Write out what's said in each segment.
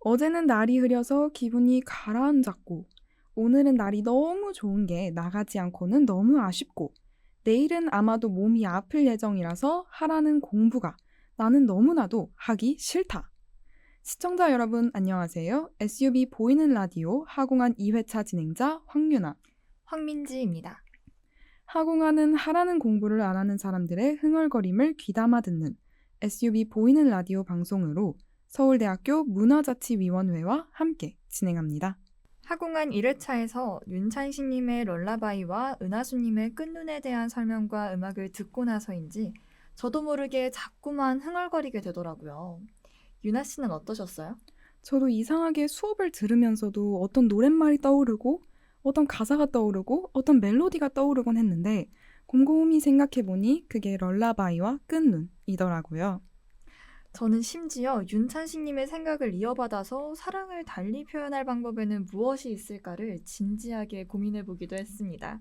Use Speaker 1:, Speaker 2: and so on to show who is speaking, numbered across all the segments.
Speaker 1: 어제는 날이 흐려서 기분이 가라앉았고, 오늘은 날이 너무 좋은 게 나가지 않고는 너무 아쉽고, 내일은 아마도 몸이 아플 예정이라서 하라는 공부가 나는 너무나도 하기 싫다. 시청자 여러분 안녕하세요. SUB 보이는 라디오 하공한 2회차 진행자 황유나,
Speaker 2: 황민지입니다.
Speaker 1: 하공하는 하라는 공부를 안 하는 사람들의 흥얼거림을 귀담아 듣는 SUB 보이는 라디오 방송으로 서울대학교 문화자치위원회와 함께 진행합니다.
Speaker 2: 하공한 1회차에서 윤찬식님의 럴라바이와 은하수님의 끝눈에 대한 설명과 음악을 듣고 나서인지 저도 모르게 자꾸만 흥얼거리게 되더라고요. 유나 씨는 어떠셨어요?
Speaker 1: 저도 이상하게 수업을 들으면서도 어떤 노랫말이 떠오르고 어떤 가사가 떠오르고 어떤 멜로디가 떠오르곤 했는데 곰곰이 생각해보니 그게 럴라바이와 끝눈이더라고요.
Speaker 2: 저는 심지어 윤찬식님의 생각을 이어받아서 사랑을 달리 표현할 방법에는 무엇이 있을까를 진지하게 고민해보기도 했습니다.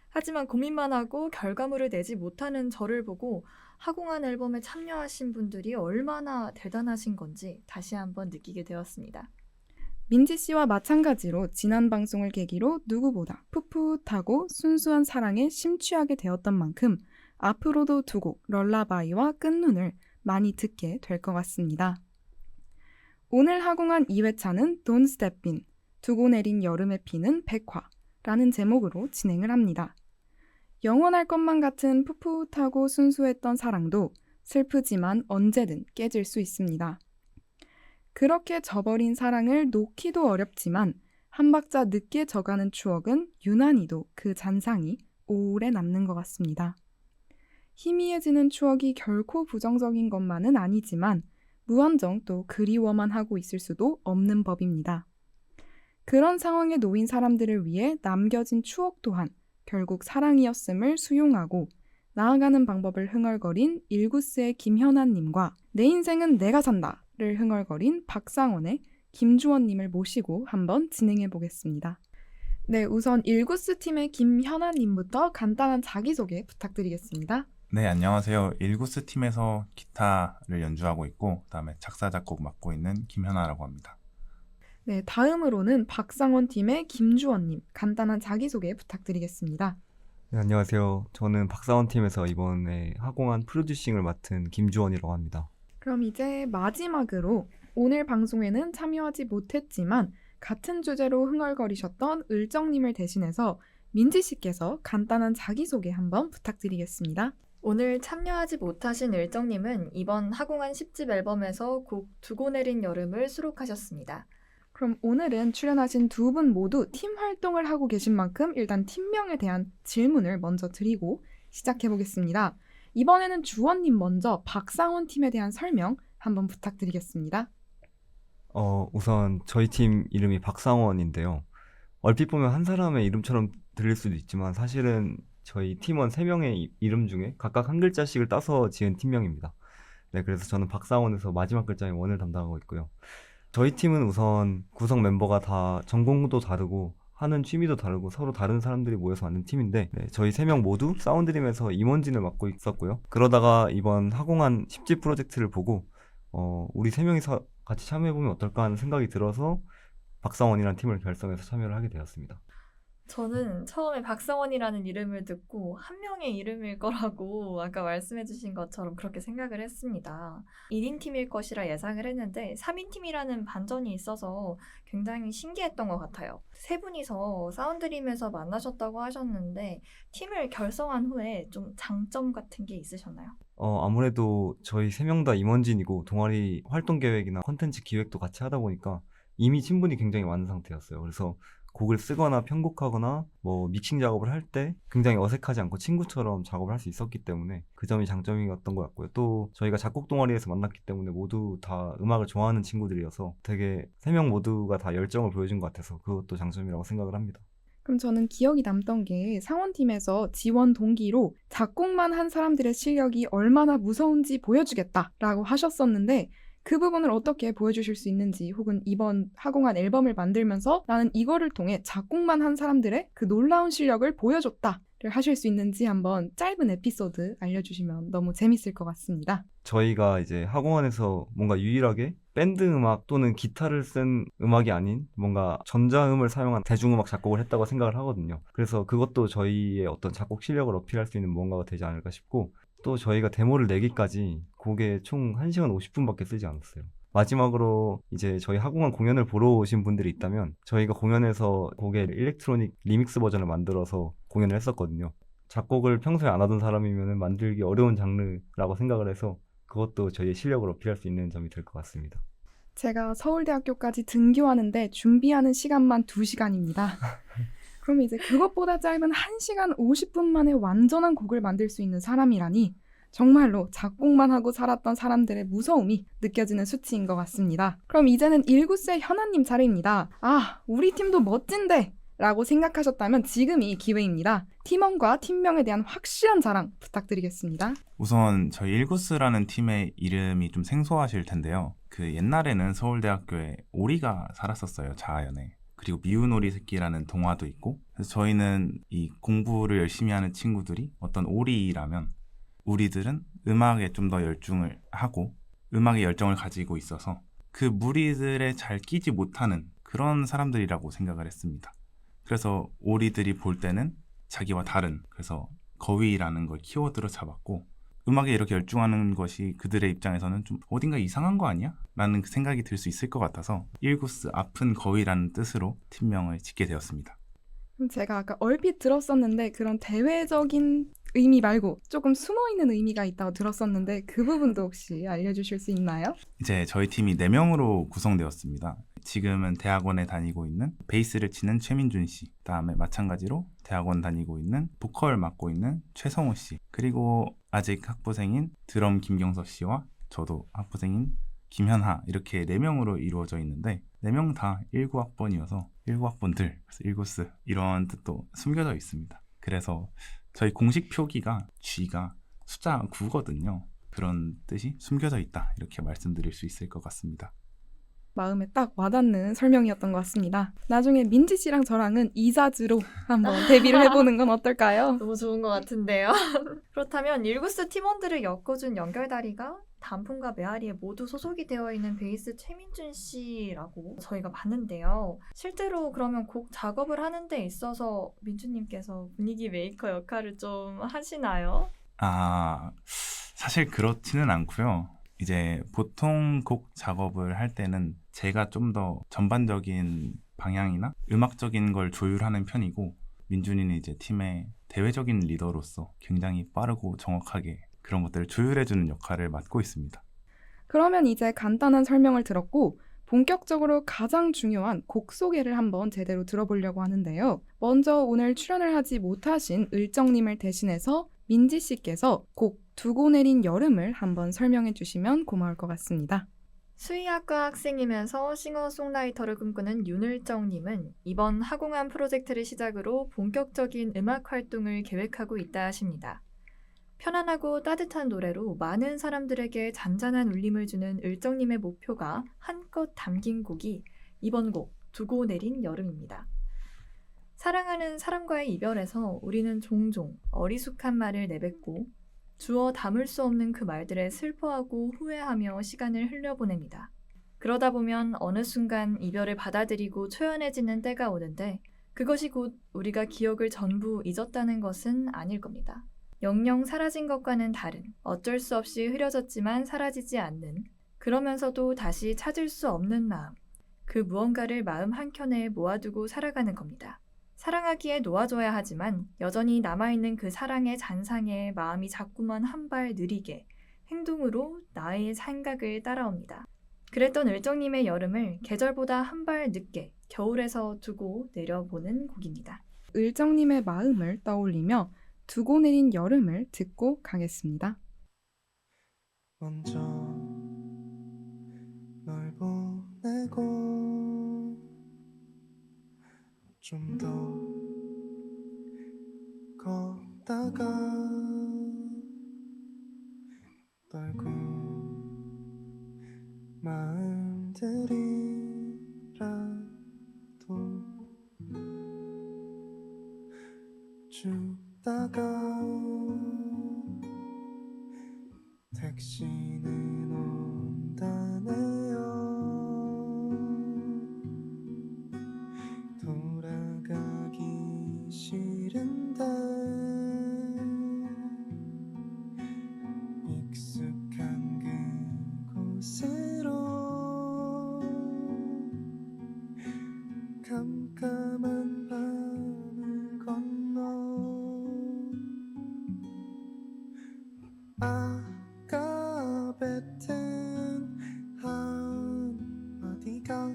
Speaker 2: 하지만 고민만 하고 결과물을 내지 못하는 저를 보고 하공한 앨범에 참여하신 분들이 얼마나 대단하신 건지 다시 한번 느끼게 되었습니다.
Speaker 1: 민지 씨와 마찬가지로 지난 방송을 계기로 누구보다 풋풋하고 순수한 사랑에 심취하게 되었던 만큼 앞으로도 두 곡 럴라바이와 끝눈을 많이 듣게 될 것 같습니다. 오늘 하공한 2회차는 Don't Step In, 두고 내린 여름에 피는 백화라는 제목으로 진행을 합니다. 영원할 것만 같은 풋풋하고 순수했던 사랑도 슬프지만 언제든 깨질 수 있습니다. 그렇게 져버린 사랑을 놓기도 어렵지만 한 박자 늦게 져가는 추억은 유난히도 그 잔상이 오래 남는 것 같습니다. 희미해지는 추억이 결코 부정적인 것만은 아니지만 무한정 또 그리워만 하고 있을 수도 없는 법입니다. 그런 상황에 놓인 사람들을 위해 남겨진 추억 또한 결국 사랑이었음을 수용하고 나아가는 방법을 흥얼거린 일구스의 김현아님과 내 인생은 내가 산다를 흥얼거린 박상원의 김주원님을 모시고 한번 진행해 보겠습니다. 네, 우선 일구스 팀의 김현아님부터 간단한 자기소개 부탁드리겠습니다.
Speaker 3: 네, 안녕하세요. 일구스 팀에서 기타를 연주하고 있고 그다음에 작사, 작곡 맡고 있는 김현아라고 합니다.
Speaker 1: 네, 다음으로는 박상원 팀의 김주원님 간단한 자기소개 부탁드리겠습니다.
Speaker 4: 네, 안녕하세요. 저는 박사원 팀에서 이번에 하공한 프로듀싱을 맡은 김주원이라고 합니다.
Speaker 1: 그럼 이제 마지막으로 오늘 방송에는 참여하지 못했지만 같은 주제로 흥얼거리셨던 을정님을 대신해서 민지 씨께서 간단한 자기소개 한번 부탁드리겠습니다.
Speaker 2: 오늘 참여하지 못하신 일정님은 이번 하공한 10집 앨범에서 곡 두고 내린 여름을 수록하셨습니다.
Speaker 1: 그럼 오늘은 출연하신 두 분 모두 팀 활동을 하고 계신 만큼 일단 팀명에 대한 질문을 먼저 드리고 시작해보겠습니다. 이번에는 주원님 먼저 박상원 팀에 대한 설명 한번 부탁드리겠습니다.
Speaker 4: 우선 저희 팀 이름이 박상원인데요. 얼핏 보면 한 사람의 이름처럼 들릴 수도 있지만 사실은 저희 팀원 3명의 이름 중에 각각 한 글자씩을 따서 지은 팀명입니다. 네, 그래서 저는 박상원에서 마지막 글자인 원을 담당하고 있고요. 저희 팀은 우선 구성 멤버가 다 전공도 다르고 하는 취미도 다르고 서로 다른 사람들이 모여서 만든 팀인데 저희 3명 모두 사운드림에서 임원진을 맡고 있었고요. 그러다가 이번 하공한 10집 프로젝트를 보고 우리 3명이서 같이 참여해보면 어떨까 하는 생각이 들어서 박상원이라는 팀을 결성해서 참여를 하게 되었습니다.
Speaker 2: 저는 처음에 박성원이라는 이름을 듣고 한 명의 이름일 거라고 아까 말씀해주신 것처럼 그렇게 생각을 했습니다. 1인팀일 것이라 예상을 했는데 3인팀이라는 반전이 있어서 굉장히 신기했던 것 같아요. 세 분이서 사운드림에서 만나셨다고 하셨는데 팀을 결성한 후에 좀 장점 같은 게 있으셨나요?
Speaker 4: 아무래도 저희 3명 다 임원진이고 동아리 활동 계획이나 콘텐츠 기획도 같이 하다 보니까 이미 친분이 굉장히 많은 상태였어요. 그래서 곡을 쓰거나 편곡하거나 믹싱 작업을 할 때 굉장히 어색하지 않고 친구처럼 작업을 할 수 있었기 때문에 그 점이 장점이었던 것 같고요. 또 저희가 작곡 동아리에서 만났기 때문에 모두 다 음악을 좋아하는 친구들이어서 되게 3명 모두가 다 열정을 보여준 것 같아서 그것도 장점이라고 생각을 합니다.
Speaker 1: 그럼 저는 기억이 남던 게 상원팀에서 지원 동기로 작곡만 한 사람들의 실력이 얼마나 무서운지 보여주겠다라고 하셨었는데 그 부분을 어떻게 보여주실 수 있는지 혹은 이번 하공한 앨범을 만들면서 나는 이거를 통해 작곡만 한 사람들의 그 놀라운 실력을 보여줬다를 하실 수 있는지 한번 짧은 에피소드 알려주시면 너무 재밌을 것 같습니다.
Speaker 4: 저희가 이제 학원에서 뭔가 유일하게 밴드 음악 또는 기타를 쓴 음악이 아닌 뭔가 전자음을 사용한 대중음악 작곡을 했다고 생각을 하거든요. 그래서 그것도 저희의 어떤 작곡 실력을 어필할 수 있는 무언가가 되지 않을까 싶고, 또 저희가 데모를 내기까지 곡에 총 1시간 50분밖에 쓰지 않았어요. 마지막으로 이제 저희 학원 공연을 보러 오신 분들이 있다면 저희가 공연에서 곡의 일렉트로닉 리믹스 버전을 만들어서 공연을 했었거든요. 작곡을 평소에 안 하던 사람이면 만들기 어려운 장르라고 생각을 해서 그것도 저희의 실력을 어필할 수 있는 점이 될 것 같습니다.
Speaker 1: 제가 서울대학교까지 등교하는데 준비하는 시간만 2시간입니다. 그럼 이제 그것보다 짧은 1시간 50분 만에 완전한 곡을 만들 수 있는 사람이라니 정말로 작곡만 하고 살았던 사람들의 무서움이 느껴지는 수치인 것 같습니다. 그럼 이제는 19세 현아님 차례입니다. 아, 우리 팀도 멋진데! 라고 생각하셨다면 지금이 기회입니다. 팀원과 팀명에 대한 확실한 자랑 부탁드리겠습니다.
Speaker 3: 우선 저희 일구스라는 팀의 이름이 좀 생소하실 텐데요. 그 옛날에는 서울대학교에 오리가 살았었어요, 자아연에. 그리고 미운 오리 새끼라는 동화도 있고, 그래서 저희는 이 공부를 열심히 하는 친구들이 어떤 오리라면 우리들은 음악에 좀 더 열중을 하고 음악에 열정을 가지고 있어서 그 무리들에 잘 끼지 못하는 그런 사람들이라고 생각을 했습니다. 그래서 오리들이 볼 때는 자기와 다른, 그래서 거위라는 걸 키워드로 잡았고, 음악에 이렇게 열중하는 것이 그들의 입장에서는 좀 어딘가 이상한 거 아니야? 라는 생각이 들 수 있을 것 같아서 일구스 아픈 거위라는 뜻으로 팀명을 짓게 되었습니다.
Speaker 1: 그럼 제가 아까 얼핏 들었었는데 그런 대외적인 의미 말고 조금 숨어있는 의미가 있다고 들었었는데 그 부분도 혹시 알려주실 수 있나요?
Speaker 3: 이제 저희 팀이 4명으로 구성되었습니다. 지금은 대학원에 다니고 있는 베이스를 치는 최민준 씨, 그다음에 마찬가지로 대학원 다니고 있는 보컬 맡고 있는 최성호 씨, 그리고 아직 학부생인 드럼 김경서 씨와 저도 학부생인 김현하, 이렇게 4명으로 이루어져 있는데 4명 다 19학번이어서 19학번들, 그래서 일구스 이런 뜻도 숨겨져 있습니다. 그래서 저희 공식 표기가 G가 숫자 9거든요. 그런 뜻이 숨겨져 있다, 이렇게 말씀드릴 수 있을 것 같습니다.
Speaker 1: 마음에 딱 와닿는 설명이었던 것 같습니다. 나중에 민지 씨랑 저랑은 이자즈로 한번 데뷔를 해보는 건 어떨까요?
Speaker 2: 너무 좋은 것 같은데요. 그렇다면 일구스 팀원들을 엮어준 연결다리가 단풍과 메아리에 모두 소속이 되어 있는 베이스 최민준 씨라고 저희가 봤는데요. 실제로 그러면 곡 작업을 하는 데 있어서 민준님께서 분위기 메이커 역할을 좀 하시나요?
Speaker 3: 사실 그렇지는 않고요. 이제 보통 곡 작업을 할 때는 제가 좀 더 전반적인 방향이나 음악적인 걸 조율하는 편이고, 민준이는 이제 팀의 대외적인 리더로서 굉장히 빠르고 정확하게 그런 것들을 조율해주는 역할을 맡고 있습니다.
Speaker 1: 그러면 이제 간단한 설명을 들었고 본격적으로 가장 중요한 곡 소개를 한번 제대로 들어보려고 하는데요. 먼저 오늘 출연을 하지 못하신 을정님을 대신해서 민지 씨께서 곡 두고 내린 여름을 한번 설명해 주시면 고마울 것 같습니다.
Speaker 2: 수의학과 학생이면서 싱어송라이터를 꿈꾸는 윤을정님은 이번 하공한 프로젝트를 시작으로 본격적인 음악 활동을 계획하고 있다 하십니다. 편안하고 따뜻한 노래로 많은 사람들에게 잔잔한 울림을 주는 을정님의 목표가 한껏 담긴 곡이 이번 곡 두고 내린 여름입니다. 사랑하는 사람과의 이별에서 우리는 종종 어리숙한 말을 내뱉고 주어 담을 수 없는 그 말들에 슬퍼하고 후회하며 시간을 흘려보냅니다. 그러다 보면 어느 순간 이별을 받아들이고 초연해지는 때가 오는데 그것이 곧 우리가 기억을 전부 잊었다는 것은 아닐 겁니다. 영영 사라진 것과는 다른, 어쩔 수 없이 흐려졌지만 사라지지 않는, 그러면서도 다시 찾을 수 없는 마음, 그 무언가를 마음 한켠에 모아두고 살아가는 겁니다. 사랑하기에 놓아줘야 하지만 여전히 남아있는 그 사랑의 잔상에 마음이 자꾸만 한 발 느리게 행동으로 나의 생각을 따라옵니다. 그랬던 을정님의 여름을 계절보다 한 발 늦게 겨울에서 두고 내려보는 곡입니다.
Speaker 1: 을정님의 마음을 떠올리며 두고 내린 여름을 듣고 가겠습니다.
Speaker 5: 먼저 널 보내고 좀 더 걷다가 떨군 마음들이라도 죽다가 택시는 깜깜한 밤을 건너 아까 뱉은 한마디가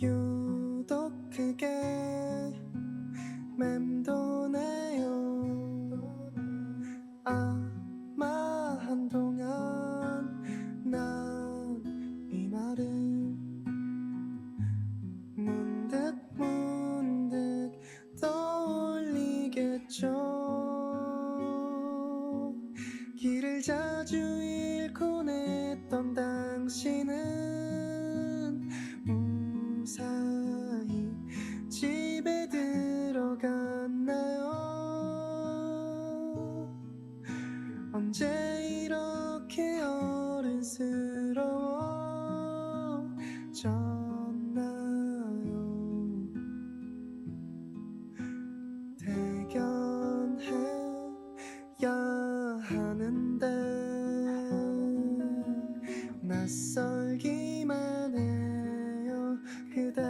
Speaker 5: 유독 크게 맴도네요. 아마 한동안 난 이 말을 문득 떠올리겠죠. 길을 자주 잃곤 했던 당신은 무사히 집에 들어갔나요? 언제 이렇게 어른스러워졌나요? 대견해야 하는데 낯설기만 해요. 그대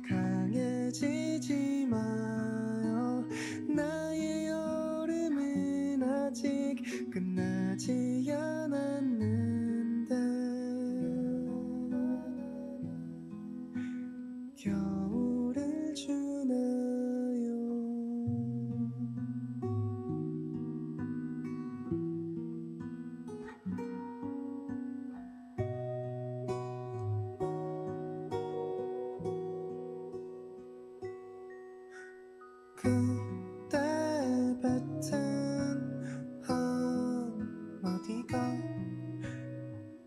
Speaker 5: 강해지지 마요. 나의 여름은 아직 끝나지 않았는데 겨울을 주나요? 그때 뱉은 한마디가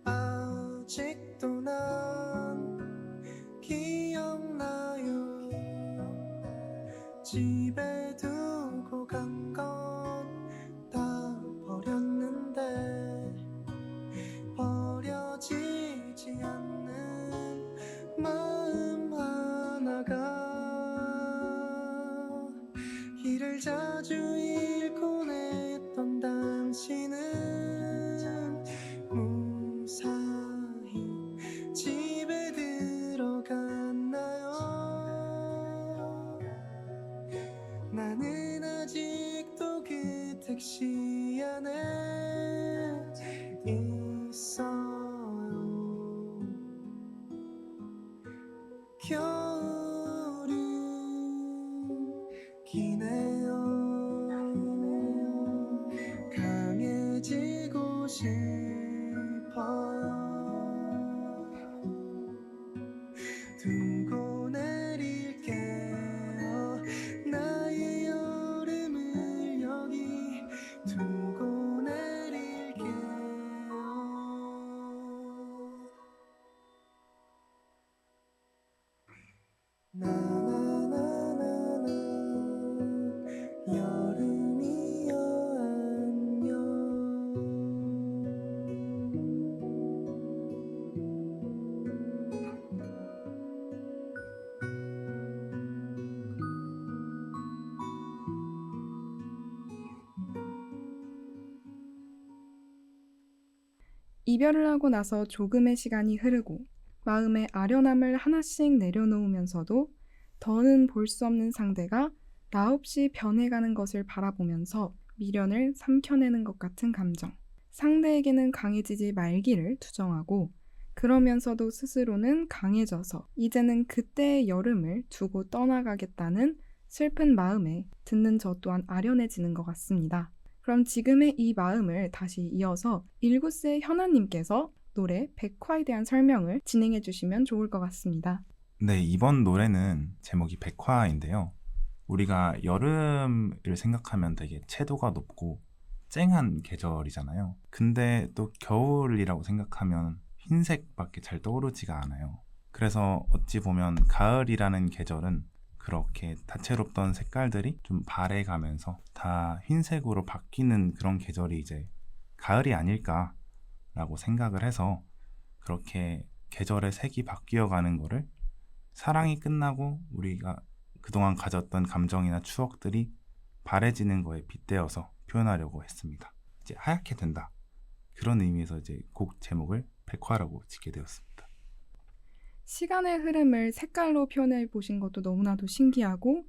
Speaker 5: 아직도 난 기억나요. 집에 두고 간 건 다 버렸는데 버려지지 않는 마음 하나가 길을 자주 잃곤 했던 당신은 무사히 집에 들어갔나요? 나는 아직도 그 택시 안에 있어요. 겨울은 기네요. 강해지고 싶어요. 두고 내릴게요. 나의 여름을 여기 두고 내릴게요. 나나나나나 여름이여 안녕.
Speaker 1: 이별을 하고 나서 조금의 시간이 흐르고 마음의 아련함을 하나씩 내려놓으면서도 더는 볼 수 없는 상대가 나 없이 변해가는 것을 바라보면서 미련을 삼켜내는 것 같은 감정. 상대에게는 강해지지 말기를 투정하고 그러면서도 스스로는 강해져서 이제는 그때의 여름을 두고 떠나가겠다는 슬픈 마음에 듣는 저 또한 아련해지는 것 같습니다. 그럼 지금의 이 마음을 다시 이어서 일구스의 현아님께서 노래 백화에 대한 설명을 진행해 주시면 좋을 것 같습니다.
Speaker 3: 네, 이번 노래는 제목이 백화인데요. 우리가 여름을 생각하면 되게 채도가 높고 쨍한 계절이잖아요. 근데 또 겨울이라고 생각하면 흰색밖에 잘 떠오르지가 않아요. 그래서 어찌 보면 가을이라는 계절은 그렇게 다채롭던 색깔들이 좀 바래가면서 다 흰색으로 바뀌는 그런 계절이 이제 가을이 아닐까라고 생각을 해서 그렇게 계절의 색이 바뀌어가는 거를 사랑이 끝나고 우리가 그동안 가졌던 감정이나 추억들이 바래지는 거에 빗대어서 표현하려고 했습니다. 이제 하얗게 된다. 그런 의미에서 이제 곡 제목을 백화라고 짓게 되었습니다.
Speaker 1: 시간의 흐름을 색깔로 표현해 보신 것도 너무나도 신기하고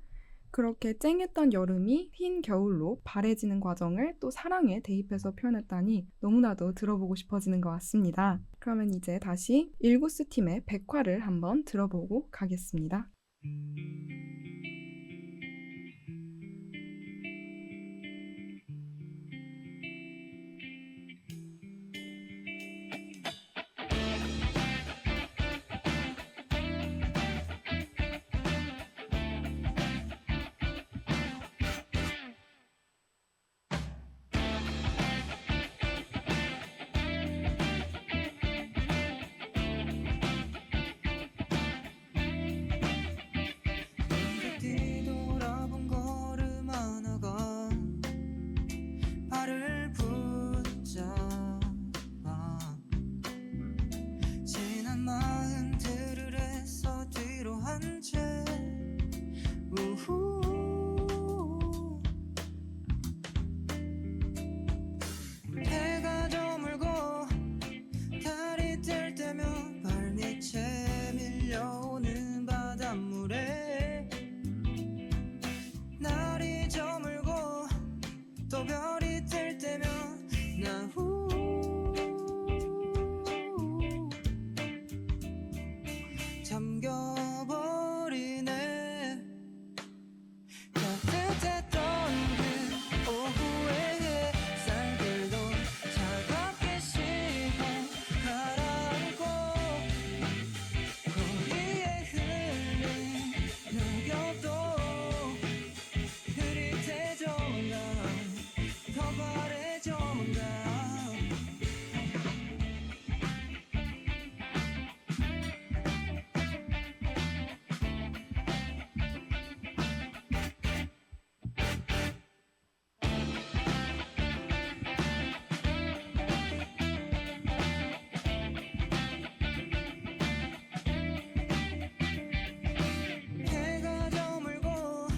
Speaker 1: 그렇게 쨍했던 여름이 흰 겨울로 바래지는 과정을 또 사랑에 대입해서 표현했다니 너무나도 들어보고 싶어지는 것 같습니다. 그러면 이제 다시 일구스 팀의 백화를 한번 들어보고 가겠습니다.
Speaker 5: 뒤돌아본 걸음 하나가 발을 붙잡아 지난 마흔들을 해서 뒤로 한 채 우후 해가 저물고 달이 뜰 때면 발밑에 밀려오는 바닷물에 날이 저물고 또 별이 뜰 때면 나후 잠겨버리네 따뜻했던 그 오후의 햇살들도 차갑게 식어 가라앉고 거리에 흘린 낙엽도 흐릿해져온다 더 바래져온다 해가 저물고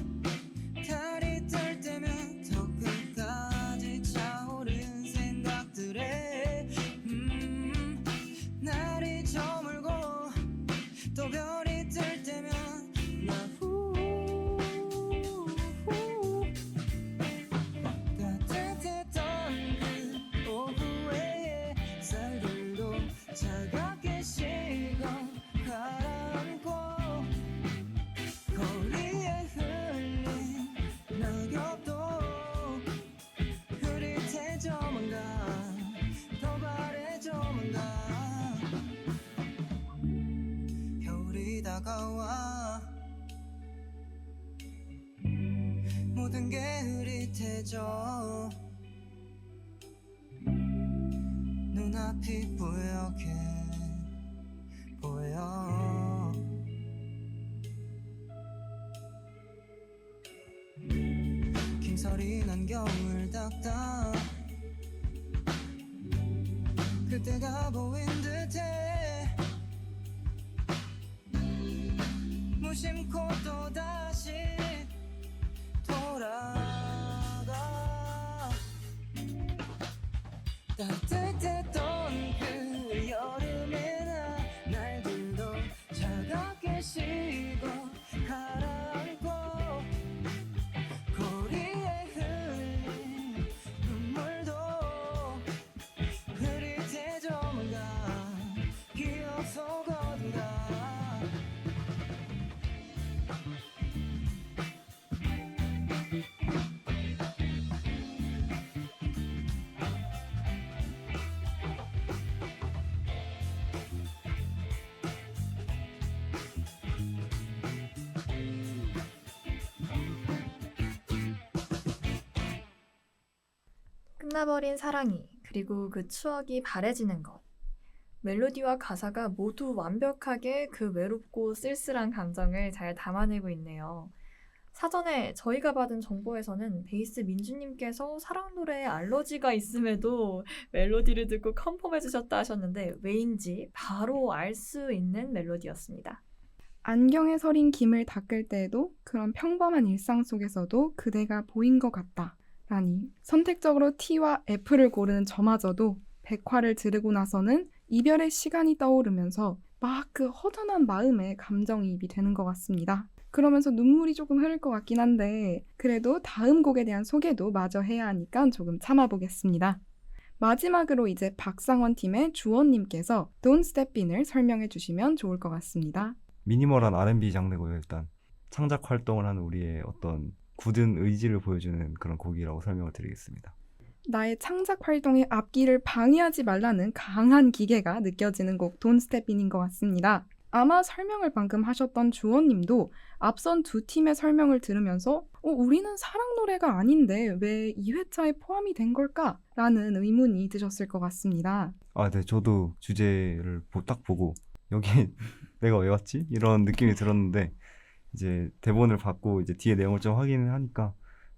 Speaker 5: 달이 뜰 때면 더 끝까지 차오른 생각들에 날이 저물고 또 별이 뜰 때면 나후 따뜻했던 그 오후의 햇살들도 차갑게 식어 가라앉고 거리에 흘린 낙엽도 흐릿해져만 가 더 바래져만 가 겨울이 다가와 모든 게 흐릿해져 눈앞이 뿌옇게 보여 김설이 난 겨울 닦다 그때가 보인 듯해 무심코 또다시 돌아가 따뜻했던 그 여름의 날들도 차갑게 식어 가라앉고 거리에 흘린 눈물도 흐릿해져만 가 기억 속 어딘가
Speaker 2: 끝나버린 사랑이 그리고 그 추억이 바래지는 것. 멜로디와 가사가 모두 완벽하게 그 외롭고 쓸쓸한 감정을 잘 담아내고 있네요. 사전에 저희가 받은 정보에서는 베이스 민주님께서 사랑 노래에 알러지가 있음에도 멜로디를 듣고 컨펌해주셨다 하셨는데 왜인지 바로 알 수 있는 멜로디였습니다.
Speaker 1: 안경에 서린 김을 닦을 때에도 그런 평범한 일상 속에서도 그대가 보인 것 같다. 라니 선택적으로 T와 F를 고르는 저마저도 백화를 들으고 나서는 이별의 시간이 떠오르면서 막 그 허전한 마음에 감정이입이 되는 것 같습니다. 그러면서 눈물이 조금 흐를 것 같긴 한데 그래도 다음 곡에 대한 소개도 마저 해야 하니까 조금 참아보겠습니다. 마지막으로 이제 박상원 팀의 주원님께서 Don't Step In을 설명해 주시면 좋을 것 같습니다.
Speaker 4: 미니멀한 R&B 장르고요. 일단 창작 활동을 하는 우리의 어떤 굳은 의지를 보여주는 그런 곡이라고 설명을 드리겠습니다.
Speaker 1: 나의 창작 활동의 앞길을 방해하지 말라는 강한 기계가 느껴지는 곡 Don't Step In인 것 같습니다. 아마 설명을 방금 하셨던 주원님도 앞선 두 팀의 설명을 들으면서 우리는 사랑 노래가 아닌데 왜 2회차에 포함이 된 걸까? 라는 의문이 드셨을 것 같습니다.
Speaker 4: 네, 저도 주제를 딱 보고 여기 내가 왜 왔지? 이런 느낌이 들었는데 이제 대본을 받고 이제 뒤에 내용을 좀 확인을 하니까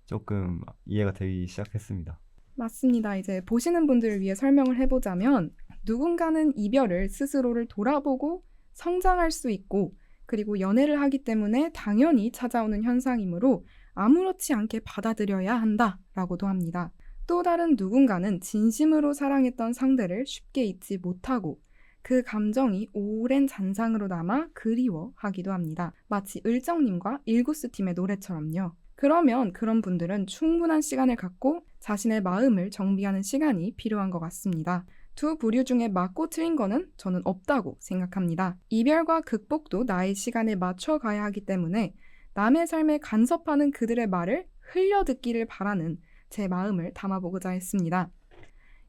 Speaker 4: 조금 이해가 되기 시작했습니다.
Speaker 1: 맞습니다. 이제 보시는 분들을 위해 설명을 해보자면 누군가는 이별을 스스로를 돌아보고 성장할 수 있고 그리고 연애를 하기 때문에 당연히 찾아오는 현상이므로 아무렇지 않게 받아들여야 한다라고도 합니다. 또 다른 누군가는 진심으로 사랑했던 상대를 쉽게 잊지 못하고 그 감정이 오랜 잔상으로 남아 그리워하기도 합니다. 마치 을정님과 일구스 팀의 노래처럼요. 그러면 그런 분들은 충분한 시간을 갖고 자신의 마음을 정비하는 시간이 필요한 것 같습니다. 두 부류 중에 맞고 틀린 거는 저는 없다고 생각합니다. 이별과 극복도 나의 시간에 맞춰 가야 하기 때문에 남의 삶에 간섭하는 그들의 말을 흘려듣기를 바라는 제 마음을 담아보고자 했습니다.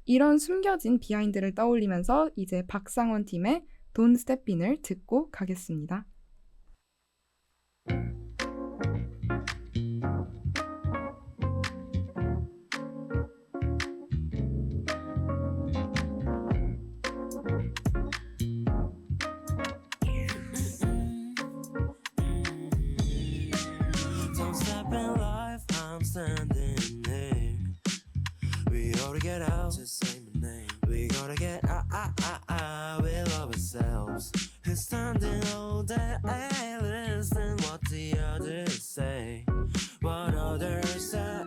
Speaker 1: 이런 숨겨진 비하인드를 떠올리면서 이제 박상원 팀의 Don't Step In을 듣고 가겠습니다.
Speaker 5: Don't stop in life, I'm standing here. We gotta get out to say my name. We gotta get out, we love ourselves. Who's standing all day, listen what the others say. What others say,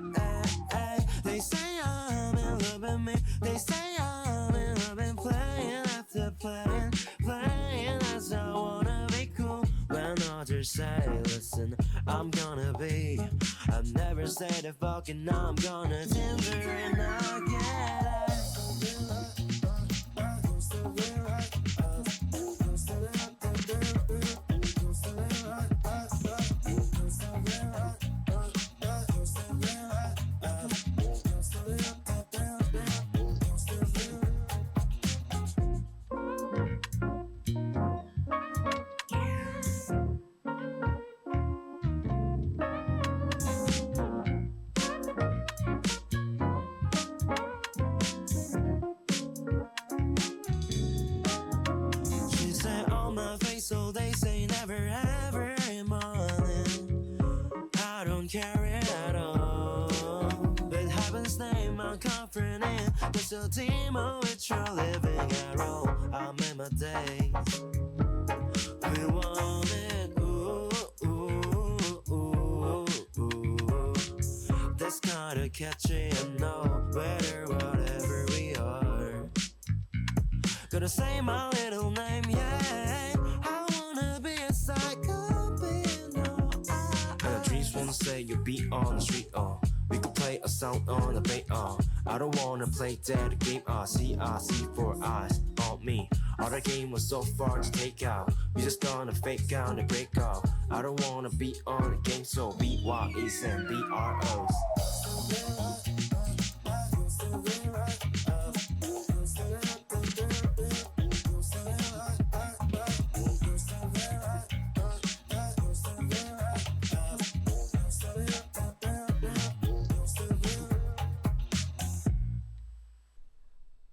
Speaker 5: they say I'm in love with me. They say I'm in love and playing after playing, playing as I wanna be cool. When others say, listen, I'm gonna be. I've never said a fucking I'm gonna Tinder and I get it. She say on my face, so they say never ever morning. I don't care it at all. But heaven's name, I'm confident. There's a demon with your living at all. I'm in my days. We want it, ooh, ooh, ooh, ooh. That's kinda catchy, I know. Whether whatever we are. Gonna say my little name, yeah. I wanna be a psycho, and the dreams wanna say you be on the street, we could play a song on the beat, I don't wanna play that game, C for eyes on me. Other game was so far to take out. We just gonna fake out and break off. I don't wanna be on the game, so BYEs and BROs.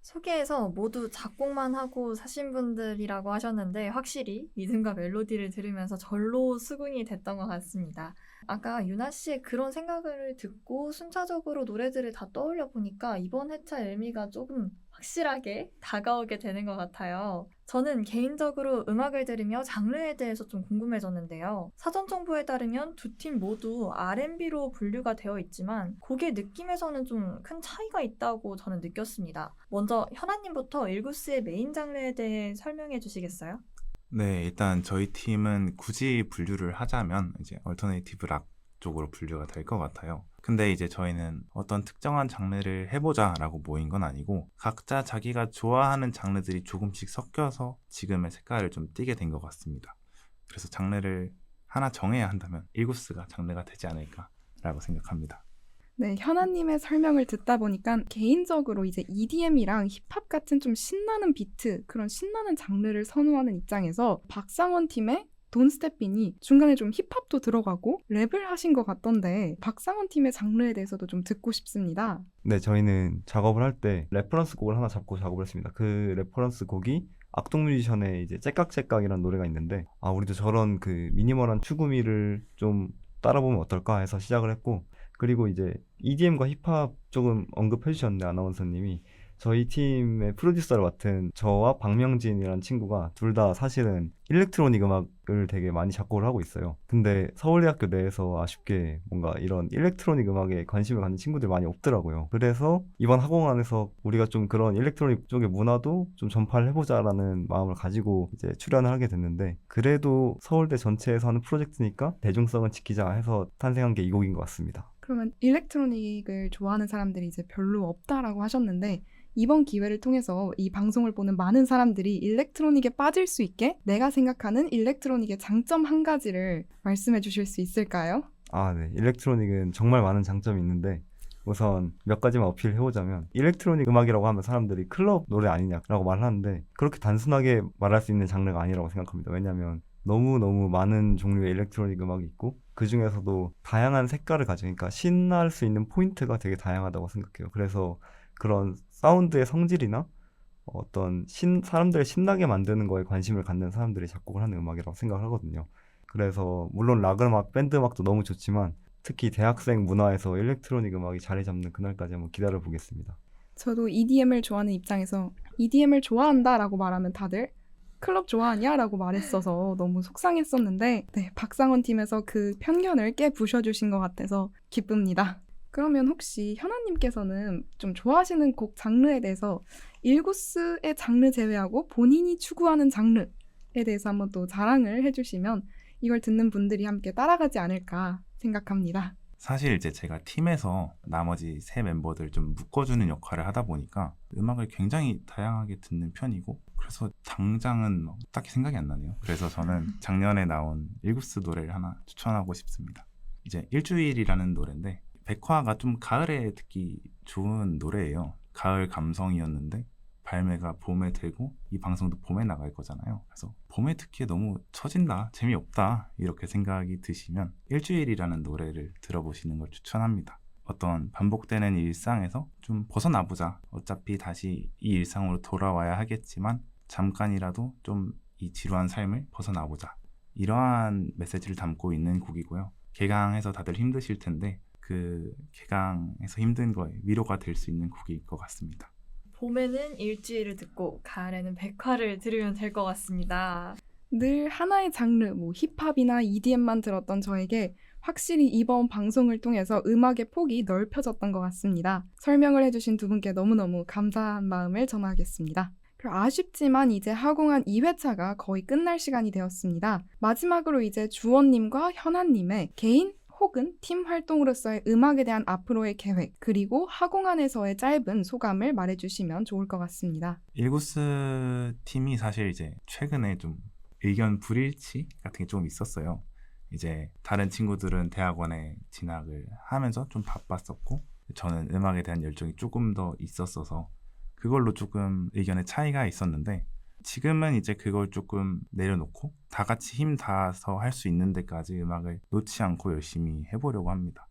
Speaker 2: 소개에서 모두 작곡만 하고 사신 분들이라고 하셨는데 확실히 리듬과 멜로디를 들으면서 절로 수긍이 됐던 것 같습니다. 아까 유나 씨의 그런 생각을 듣고 순차적으로 노래들을 다 떠올려 보니까 이번 회차 의미가 조금 확실하게 다가오게 되는 것 같아요. 저는 개인적으로 음악을 들으며 장르에 대해서 좀 궁금해졌는데요. 사전 정보에 따르면 두 팀 모두 R&B로 분류가 되어 있지만 곡의 느낌에서는 좀 큰 차이가 있다고 저는 느꼈습니다. 먼저 현아님부터 일구스의 메인 장르에 대해 설명해 주시겠어요?
Speaker 3: 네, 일단 저희 팀은 굳이 분류를 하자면 이제 얼터네이티브 락 쪽으로 분류가 될 것 같아요. 근데 이제 저희는 어떤 특정한 장르를 해보자라고 모인 건 아니고 각자 자기가 좋아하는 장르들이 조금씩 섞여서 지금의 색깔을 좀 띠게 된 것 같습니다. 그래서 장르를 하나 정해야 한다면 일구스가 장르가 되지 않을까라고 생각합니다.
Speaker 1: 네, 현아님의 설명을 듣다 보니까 개인적으로 이제 EDM이랑 힙합 같은 좀 신나는 비트, 그런 신나는 장르를 선호하는 입장에서 박상원 팀의 돈 스텝빈이 중간에 좀 힙합도 들어가고 랩을 하신 것 같던데 박상원 팀의 장르에 대해서도 좀 듣고 싶습니다.
Speaker 4: 네, 저희는 작업을 할 때 레퍼런스 곡을 하나 잡고 작업을 했습니다. 그 레퍼런스 곡이 악동 뮤지션의 이제 째깍째깍이라는 노래가 있는데 우리도 저런 그 미니멀한 추구미를 좀 따라보면 어떨까 해서 시작을 했고, 그리고 이제 EDM과 힙합 조금 언급해 주셨는데 아나운서님이 저희 팀의 프로듀서를 맡은 저와 박명진이라는 친구가 둘 다 사실은 일렉트로닉 음악을 되게 많이 작곡을 하고 있어요. 근데 서울대학교 내에서 아쉽게 뭔가 이런 일렉트로닉 음악에 관심을 갖는 친구들이 많이 없더라고요. 그래서 이번 학원에서 우리가 좀 그런 일렉트로닉 쪽의 문화도 좀 전파를 해보자라는 마음을 가지고 이제 출연을 하게 됐는데, 그래도 서울대 전체에서 하는 프로젝트니까 대중성은 지키자 해서 탄생한 게 이 곡인 것 같습니다.
Speaker 1: 그러면 일렉트로닉을 좋아하는 사람들이 이제 별로 없다라고 하셨는데 이번 기회를 통해서 이 방송을 보는 많은 사람들이 일렉트로닉에 빠질 수 있게 내가 생각하는 일렉트로닉의 장점 한 가지를 말씀해 주실 수 있을까요?
Speaker 4: 네. 일렉트로닉은 정말 많은 장점이 있는데 우선 몇 가지만 어필해보자면, 일렉트로닉 음악이라고 하면 사람들이 클럽 노래 아니냐라고 말하는데 그렇게 단순하게 말할 수 있는 장르가 아니라고 생각합니다. 왜냐하면 너무너무 많은 종류의 일렉트로닉 음악이 있고 그 중에서도 다양한 색깔을 가지니까 신날 수 있는 포인트가 되게 다양하다고 생각해요. 그래서 그런 사운드의 성질이나 어떤 사람들을 신나게 만드는 거에 관심을 갖는 사람들이 작곡을 하는 음악이라고 생각을 하거든요. 그래서 물론 락 음악, 밴드 음악도 너무 좋지만 특히 대학생 문화에서 일렉트로닉 음악이 자리 잡는 그날까지 한번 기다려 보겠습니다.
Speaker 1: 저도 EDM을 좋아하는 입장에서 EDM을 좋아한다라고 말하면 다들 클럽 좋아하냐? 라고 말했어서 너무 속상했었는데 네, 박상원 팀에서 그 편견을 깨부셔주신 것 같아서 기쁩니다. 그러면 혹시 현아님께서는 좀 좋아하시는 곡 장르에 대해서 일구스의 장르 제외하고 본인이 추구하는 장르에 대해서 한번 또 자랑을 해주시면 이걸 듣는 분들이 함께 따라가지 않을까 생각합니다.
Speaker 3: 사실 이제 제가 팀에서 나머지 세 멤버들 좀 묶어주는 역할을 하다 보니까 음악을 굉장히 다양하게 듣는 편이고, 그래서 당장은 딱히 생각이 안 나네요. 그래서 저는 작년에 나온 일구스 노래를 하나 추천하고 싶습니다. 이제 일주일이라는 노래인데 백화가 좀 가을에 듣기 좋은 노래예요. 가을 감성이었는데 발매가 봄에 되고 이 방송도 봄에 나갈 거잖아요. 그래서 봄에 듣기에 너무 처진다, 재미없다 이렇게 생각이 드시면 일주일이라는 노래를 들어보시는 걸 추천합니다. 어떤 반복되는 일상에서 좀 벗어나보자. 어차피 다시 이 일상으로 돌아와야 하겠지만 잠깐이라도 좀 이 지루한 삶을 벗어나보자. 이러한 메시지를 담고 있는 곡이고요. 개강해서 다들 힘드실 텐데 그 개강에서 힘든 거에 위로가 될 수 있는 곡일 것 같습니다.
Speaker 2: 봄에는 일주일을 듣고 가을에는 백화를 들으면 될 것 같습니다.
Speaker 1: 늘 하나의 장르, 힙합이나 EDM만 들었던 저에게 확실히 이번 방송을 통해서 음악의 폭이 넓혀졌던 것 같습니다. 설명을 해주신 두 분께 너무너무 감사한 마음을 전하겠습니다. 아쉽지만 이제 하공한 2회차가 거의 끝날 시간이 되었습니다. 마지막으로 이제 주원님과 현아님의 개인 혹은 팀 활동으로서의 음악에 대한 앞으로의 계획, 그리고 하공안에서의 짧은 소감을 말해주시면 좋을 것 같습니다.
Speaker 3: 일구스 팀이 사실 이제 최근에 좀 의견 불일치 같은 게 좀 있었어요. 이제 다른 친구들은 대학원에 진학을 하면서 좀 바빴었고 저는 음악에 대한 열정이 조금 더 있었어서 그걸로 조금 의견의 차이가 있었는데, 지금은 이제 그걸 조금 내려놓고 다 같이 힘 다해서 할 수 있는 데까지 음악을 놓지 않고 열심히 해보려고 합니다.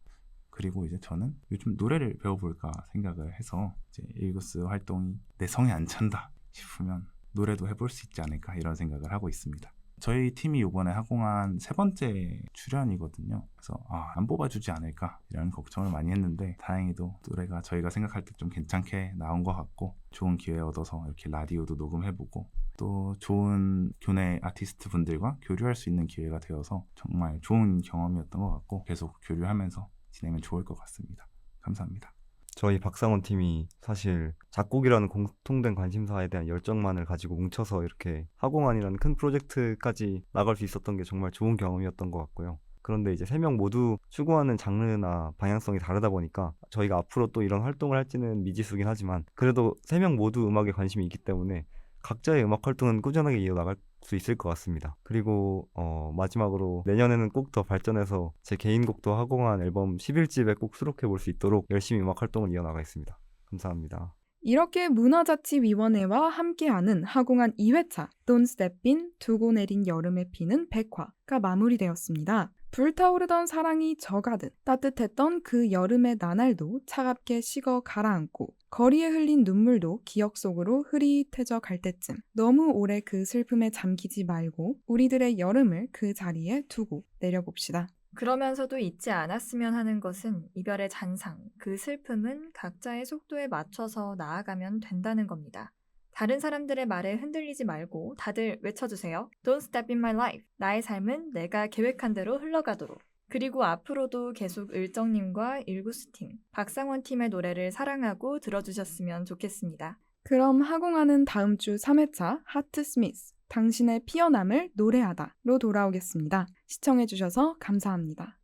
Speaker 3: 그리고 이제 저는 요즘 노래를 배워볼까 생각을 해서 이제 일구스 활동이 내 성에 안 찬다 싶으면 노래도 해볼 수 있지 않을까 이런 생각을 하고 있습니다. 저희 팀이 이번에 하공한 3번째 출연이거든요. 그래서 안 뽑아주지 않을까 이런 걱정을 많이 했는데 다행히도 노래가 저희가 생각할 때 좀 괜찮게 나온 것 같고 좋은 기회 얻어서 이렇게 라디오도 녹음해보고 또 좋은 교내 아티스트 분들과 교류할 수 있는 기회가 되어서 정말 좋은 경험이었던 것 같고 계속 교류하면서 지내면 좋을 것 같습니다. 감사합니다.
Speaker 4: 저희 박상원 팀이 사실 작곡이라는 공통된 관심사에 대한 열정만을 가지고 뭉쳐서 이렇게 하공안이라는 큰 프로젝트까지 나갈 수 있었던 게 정말 좋은 경험이었던 것 같고요. 그런데 이제 3명 모두 추구하는 장르나 방향성이 다르다 보니까 저희가 앞으로 또 이런 활동을 할지는 미지수긴 하지만 그래도 3명 모두 음악에 관심이 있기 때문에 각자의 음악 활동은 꾸준하게 이어나갈 수 있을 것 같습니다. 그리고 마지막으로 내년에는 꼭 더 발전해서 제 개인 곡도 하공한 앨범 11집에 꼭 수록해 볼 수 있도록 열심히 음악 활동을 이어나가겠습니다. 감사합니다.
Speaker 1: 이렇게 문화자치위원회와 함께하는 하공한 2회차 Don't Step In 두고 내린 여름에 피는 백화가 마무리되었습니다. 불타오르던 사랑이 져가듯 따뜻했던 그 여름의 나날도 차갑게 식어 가라앉고 거리에 흘린 눈물도 기억 속으로 흐릿해져 갈 때쯤 너무 오래 그 슬픔에 잠기지 말고 우리들의 여름을 그 자리에 두고 내려봅시다.
Speaker 2: 그러면서도 잊지 않았으면 하는 것은 이별의 잔상, 그 슬픔은 각자의 속도에 맞춰서 나아가면 된다는 겁니다. 다른 사람들의 말에 흔들리지 말고 다들 외쳐주세요. Don't step in my life. 나의 삶은 내가 계획한 대로 흘러가도록. 그리고 앞으로도 계속 을정님과 일구스팀, 박상원 팀의 노래를 사랑하고 들어주셨으면 좋겠습니다.
Speaker 1: 그럼 하공하는 다음 주 3회차 하트 스미스 당신의 피어남을 노래하다로 돌아오겠습니다. 시청해주셔서 감사합니다.